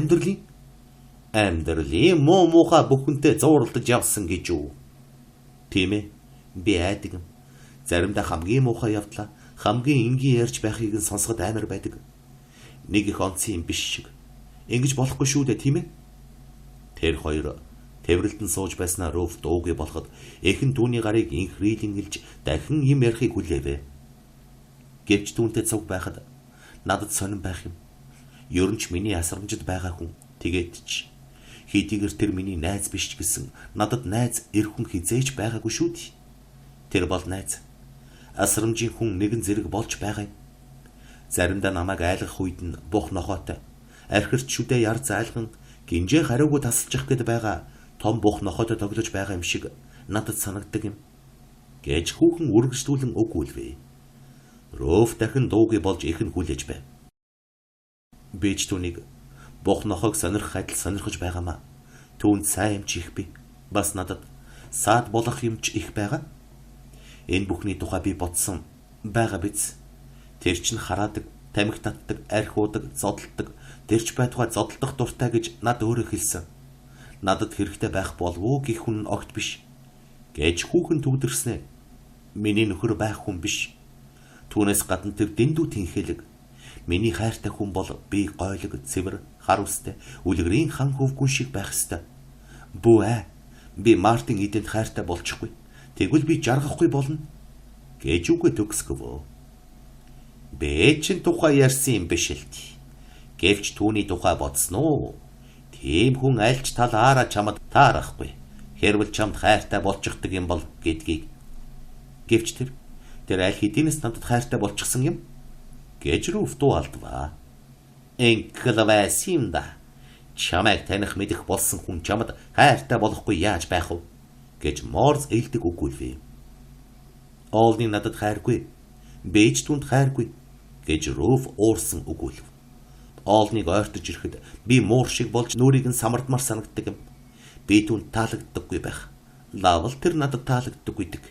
амьдралын муу муухай бүхэнтэй зууралдаж явсан гэж юу? Тийм ээ. Би айдаг юм. Заримдаа хамгийн муухай явдлаа, хамгийн энгийн ярьж байхыг нь сонсоход амар байдаг. Нэг их онцгой юм биш шиг. Ингэж болохгүй шүү дээ, тийм ээ? Тэр хоёр тэврэлтэн сууж байснаа Руф дуугүй болоход эхэн түүний гарыг инхрийлэн илж дахин юм ярихыг хүлээвэ. Гэвч түүнтэй цуг байхад надад сонирн байх юм. Ер нь ч миний асрамжид байгаа хүн тэгээд ч хэдийгээр тэр миний найз биш ч гэсэн надад найз эр хүн хизээж байгаагүй шүү дээ. Тэр бол найз. Асрамжийн хүн нэгэн зэрэг болж байгаа юм. Заримдаа намайг айлгах үед нь бух нохоотой, архирч шүдэ яр зайлхан гинжээ хариугүй тасалчих гээд байгаа том бух нохоотой тоглож байгаа юм шиг надад санагддаг юм. Гэж хүүхэн үргэлжлүүлэн өгүүлвэ. Руф дахин дуугүй болж ихэн хүлээж байв. Би ч түүнийг бох нохог сонирхох адил сонирхож байгаамаа. Түүнд сайн юмч их би. Бас надад саад болох юмч их байгаа. Энэ бүхний тухай би бодсон байгаа биз. Тэр чинь хараадаг, тамхи татдаг, архиудаг, зодтолдог, тэрч байтугай зодтолдох дуртай гэж над өөрөө хэлсэн. Надад хэрэгтэй байх болов уу гэх хүн нь огт биш. Гэж хүүхэн төгдөрснэ. Миний нөхөр байх хүн биш. Түүнээс гадна тэр дэндүү тэнхэлэг. Миний хайртай хүн бол би гойлог, цэвэр, хар устай, үлгэрийн хан хөвгүн шиг байх ёстой. Бүү би Мартин Иденд хайртай болчихгүй. Тэгвэл би жаргахгүй болно. Гэж үгүй төгсгөвөө. Би чинь тухай ярьсан юм биш л тий. Гэвч түүний тухай бодсон уу? Тийм хүн альч талаараа чамд таарахгүй. Хэрвээ чамд хайртай болчихдаг юм бол гэдгийг. Гэвч тэр аль хэдийнээс надад хайртай болчихсон юм. Гэж Руф дуалдваа. Энклавэс юм да. Чамайг таних мэдэх болсон хүн чамд хайртай болохгүй яаж байх вэ? Гэж Морз ээлдэг өгүүлвэ. Олны надад хайргүй. Бэж түнд хайргүй. Гэж Руф уурсан өгүүлв. Олныг ойртож ирэхэд би муур шиг болж нүрийг нь самардмар санагддаг юм. Би түнд таалагддаггүй байх. Лавл тэр надад таалагддаггүйдэг.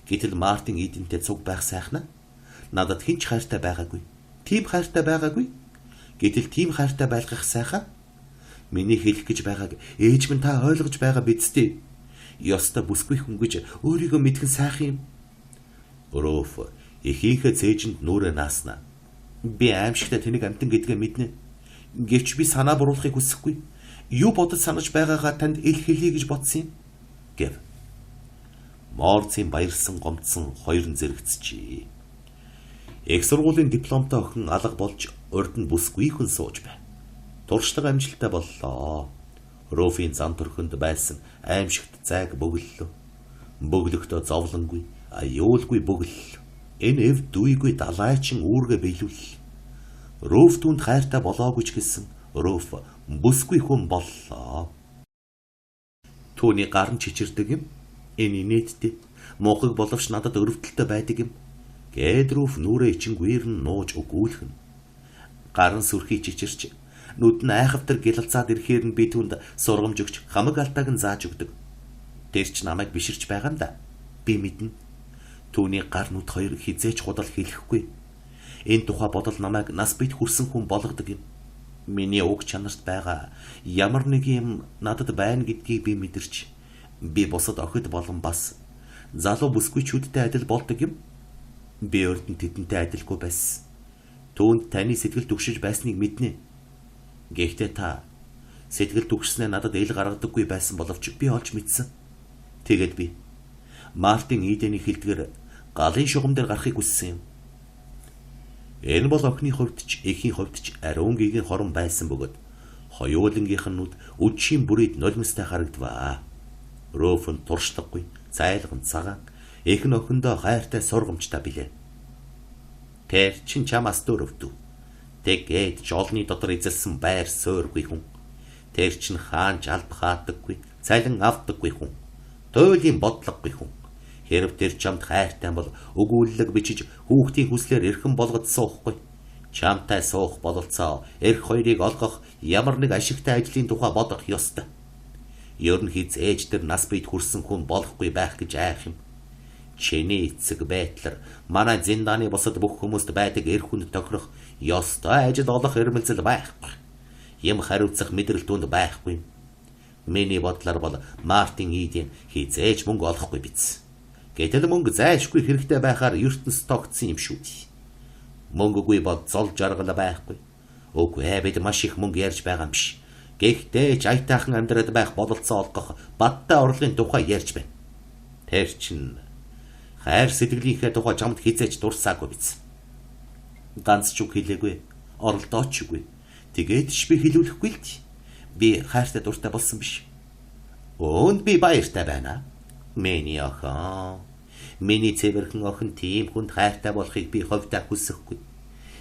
Гэтэл Мартин Идентэй цуг байх сайхна. Надад хинч хайртай байгаагүй. Тийм хайртай байгаагүй. Гэтэл тийм хайртай байлгах сайхан. Миний хэлэх гэж байгааг ээж минь та ойлгож байгаа биз дээ. Ёстой бүсгүй хүн гэж өөрийгөө мэдхэн сайхан юм. Руф эхийнхээ цээжинд нүрэ нааснаа. Би аимшигтай тэнийг амтан гэдгээ мэднэ. Гэвч би санаа буруулахыг хүсэхгүй. Юу бодож санаж байгаагаа танд ил хэлье гэж бодсон юм. Гэв. Морцын баярсан гомдсон хоёр нь зэрэгцжээ. Их сургуулийн дипломтой охин алга болж урд нь бүсгүй хүн сууж байв. Туршлага амжилттай боллоо. Руфийн зам төрхөнд байсан аимшигт зайг бөглөлөө. Бөглөхдөө зовлонгүй, аюулгүй бөглөл. Энэ эв дүйгүй далайчин үүргээ биелүүл. Руф түнд хайртай болоогүй ч гэсэн Руф бүсгүй хүн боллоо. Түүний гар нь чичирдэг юм. Энэ инээдтэй. Муухаг боловч надад өрөвдөлтөй байдаг юм. Гэд Руф нүрээ ичингүйр нь нууж өгүүлхэн. Гар нь сүрхий чичирч нүд нь айхавтар гялалцаад ирэхээр нь би түүнд сургамж өгч хамаг алтааг нь зааж өгдөг. Тэр ч намайг биширч байгаа юм да. Би мэднэ. Түүний гар нүд хоёр хизээч худал хэлэхгүй. Энэ тухай бодол намайг нас бит хүрсэн хүн болгодог юм. Миний уг чанарт байгаа ямар нэг юм надад байна гэдгийг би мэдэрч би босод охид болон бас залуу бүсгүйчүүдтэй адил болдог юм. Би өрдөн тэдэнтэй адилгүй байсан. Түүнд таны сэтгэл түгшиж байсныг мэднэ. Гэхдээ та сэтгэл түгшснээ надад ил гаргадаггүй байсан боловч би олж мэдсэн. Тэгээд би Мартин Идений хэлдгэр галын шугам дээр гарахыг хүссэн юм. Энэ бол охины хувьд ч эхийн хувьд ч ариун гигийн хорон байсан бөгөөд хоёулангийнх нь нүд үдшийн бүрийд нулимстай харагдваа. Руф нь туршлагагүй, зайлган цагаан, эх нь охиндоо хайртай сургамжтай билээ. Тэр чин чамаас дөрөвдв. Тэгээд жолны дотор эзэлсэн байр суурьгүй хүн. Тэр чин хаанч алба хаадаггүй, цалин авдаггүй хүн. Туйлын бодлогогүй хүн. Хэрв тэр чамд хайртай бол өгүүлэлэг бичиж хүүхдийн хүслээр эрхэм болгож суухгүй. Чамтай суух бололцоо эрх хоёрыг олгох ямар нэг ашигтай ажлын тухай бодох ёстой. Ерөнхий ээж тэр нас бийд хүрсэн хүн болохгүй байх гэж айх юм. Чиний эцэг байдлаар манай зиндааны босод бүх хүмүүст байдаг эрх хүнд тохирох ёстой ажил олох эрмэлзэл байхгүй. Юм хариуцах мэдрэл түнд байхгүй. Миний бодлоор бол Мартин Иден хизээж мөнгө олохгүй биз. Гэтэл мөнгө зайлшгүй хэрэгтэй байхаар ертөнц тогтсон юм шүү дээ. Мөнгөгүй бол зол жаргал байхгүй. Үгүй бид маш их мөнгө ярьж байгаа юм биш. Гэхдээ ч аятайхан амьдраад байх бололцоо олгох бадтай орлогын тухай ярьж байна. Тэр чин хайр сэтгэлийнхээ тухай чамд хизээж дурсаагүй биз. Ганц ч үг хэлээгүй, оролдоочгүй. Тэгээд ч би хэлүүлэхгүй л дээ. Би хайртай дуртай болсон биш. Өөнд би баяртай байна. Миний охин. Миний цэвэрхэн охин тийм хүнд хайртай болохыг би ховдоо хүсэхгүй.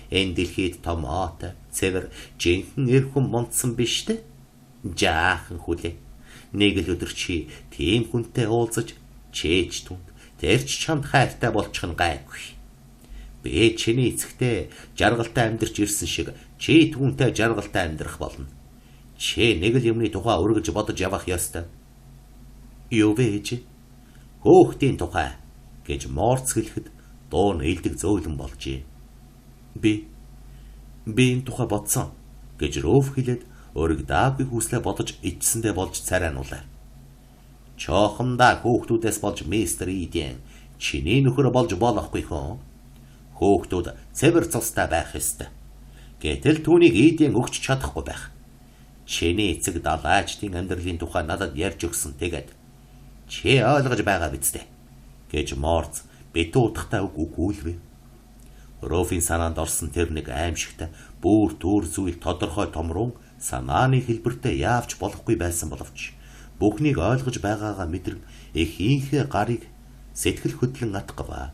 Энэ дэлхийд томоотой, цэвэр, жинхэнэ эр хүн мунцсан биш дээ. Жаахан хүлээ. Нэг л өдөр чи тийм хүнтэй уулзаж Чээж түнд тэрч чамд хайртай болчих нь гайгүй. Би чиний эцэгтэй жаргалтай амьдарч ирсэн шиг чи түүнтэй жаргалтай амьдрах болно. Чи нэг л юмны тухай өргөж бодож явах ёстой. Юу вэ ээж? Хөөхтийн тухай гэж Морц хэлэхэд дуу нь ээлдэг зөөлөн болжээ. Би энэ тухай бодсон гэж Ров хэлээд өөрийг даавгүй хүслээ бодож ичсэндээ болж царайнуулаа. Чоохомдаа хөөхтүүдээс болж мистер Иден чиний нөхөр болж болохгүй хөө. Хөөхтүүд цэвэр цустай байх ёстой. Гэтэл түүнийг Иден өгч чадахгүй байх. Чиний эцэг далаачдын амьдралын тухай надад ярьж өгсөн тэгээд чи ойлгож байгаа биз дээ гэж Морц битүү утгатай үг өгүүлвэ. Рофийн санаанд орсон тэр нэг аимшигтай бүр түр зүйл тодорхой томрун санааны хэлбэртэй яавч болохгүй байсан боловч бүхнийг ойлгож байгаагаа мэдрэн ихийнхээ гарыг сэтгэл хөдлөн атгаваа.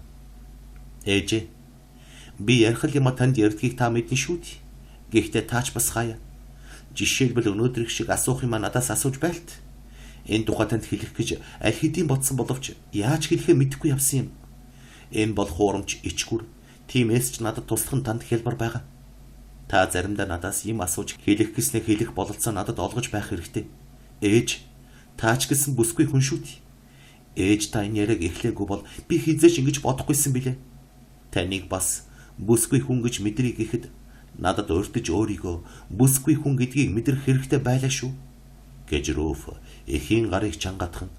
Ээж, би ярих юм танд ярьдгийг та мэднэ шүү дээ. Гэхдээ таач бас хаяа. Жишээлбэл өнөөдрийг шиг асуух юм надаас асууж байлт. Энэ тухай танд хэлэх гэж аль хэдийн бодсон боловч яаж хэлэхээ мэдэхгүй явсан юм. Энэ бол хуурамч ичгүр. Тиймээс ч надад туслах нь танд хялбар байгаа. Та заримдаа надаас юм асууж хэлэх гэснээ хэлэх бололцоо надад олгож байх хэрэгтэй. Ээж, таач гэсэн бүсгүй хүн шүү дээ. Ээж та энэ яриаг эхлээгүй бол би хизээш ингэж бодохгүйсэн билээ. Таныг бас бүсгүй хүн гэж мэдрий гэхэд надад урдж өөрийгөө бүсгүй хүн гэдгийг мэдрэх хэрэгтэй байлаа шүү. Гэж Ров эхийн гарыг чангатхан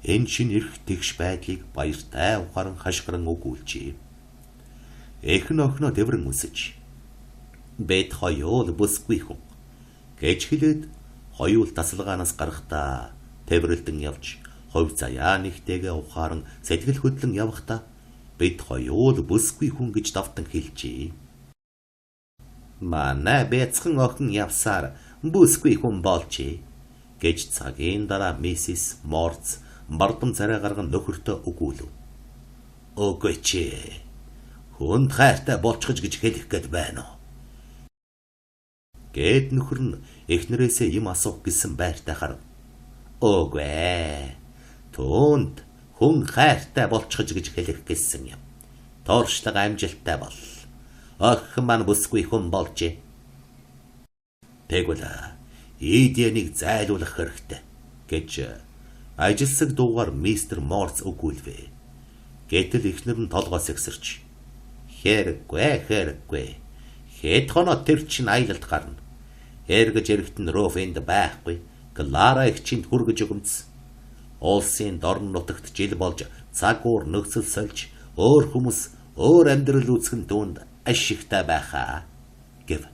энэ шин эрх тэгш байдлыг баяртай ухаан хашгиран өгүүлжээ. Эхн охиноо дэврэн үсэж бэд хоёул бүсгүй хүн гэж хэлээд хоёул тасалгаанаас гарахдаа тэврэлдэн явж хувь заяа нэгтэйгээ ухаан сэтгэл хөдлөн явахдаа бид хоёул бүсгүй хүн гэж давтан хэлжээ. Манай бяцхан охин явсаар бүсгүй хүн болжээ гэж цагийн дараа миссис Морц бардам царай гарган нөхөртөө өгүүлв. Үгүй чи хүнд хайртай болчихж гэж хэлэх гээд байна уу? Гэт нөхөр нь эхнэрээсээ юм асуух гэсэн байртай харав. Үгүй. Түүнд хүн хайртай болчихж гэж хэлэх гэсэн юм. Тооршлог амжилттай бол. Охин маань бүсгүй хүн болжээ. Тэгвэл Иденийг зайлуулах хэрэгтэй гэж ажилсаг дуугаар мистер Морц өгүүлвэ. Гэтэл эхнэр нь толгоос эксэрч Хэрэггүй. Хэд хоноо тэр чинь аялалд гарна. Эргэж эрэхтэн Ров энд байхгүй. Клара их чинь хүргэж өгөмц. Улсын дорн нутагт жил болж цаг уур нөхцөл сольж өөр хүмүүс өөр амьдрал үүсгэн түүнд ашигтай байхаа гэв.